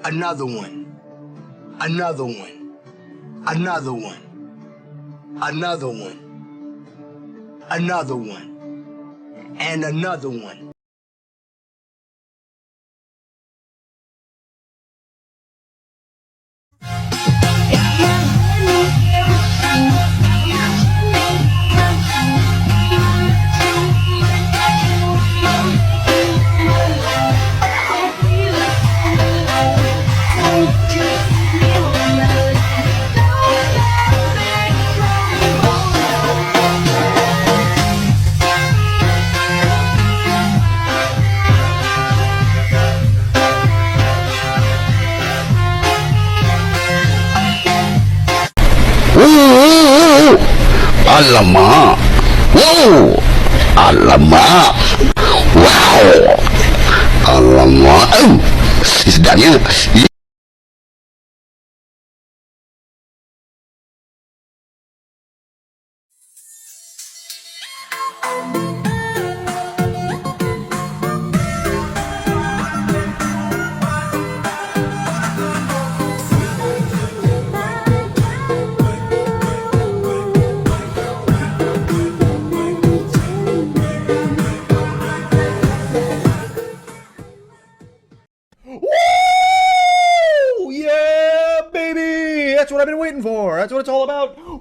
Another one. Another one. Another one. Another one. Another one. And another one. Alamak. Wow. Alamak. Wow. Alamak. Sedapnya. Yeah, baby! That's what I've been waiting for. That's what it's all about. Woo!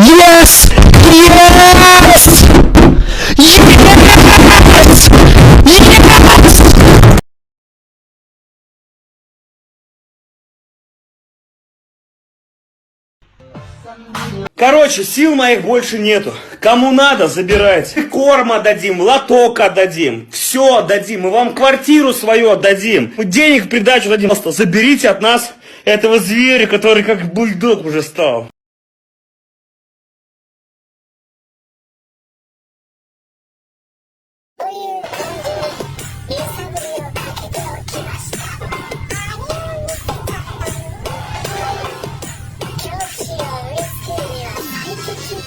Yes! Yes! Yes! Yes! Короче, сил моих больше нету. Кому надо, забирайте. Корма дадим, лоток отдадим. Все отдадим. Мы вам квартиру свою отдадим. Мы денег в придачу дадим. Просто заберите от нас этого зверя, который как бульдог уже стал. tempest が危険すぎ。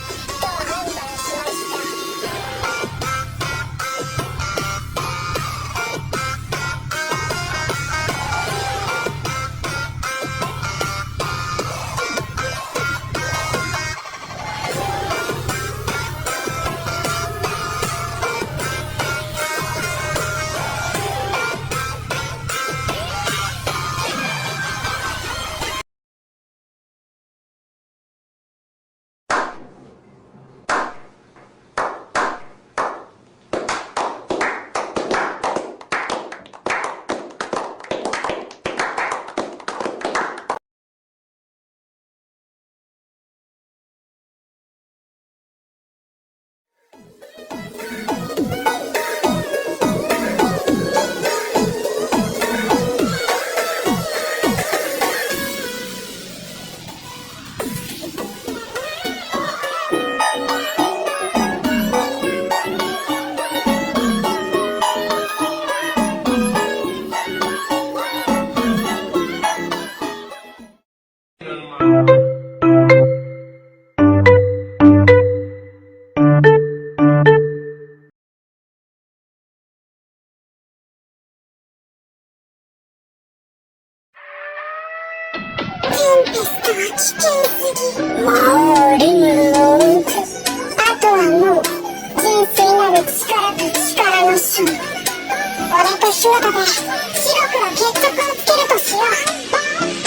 魔王リムルのループ。あとはもう純粋なる力と力の差。俺とヒュードで白黒決着をつけるとしよう。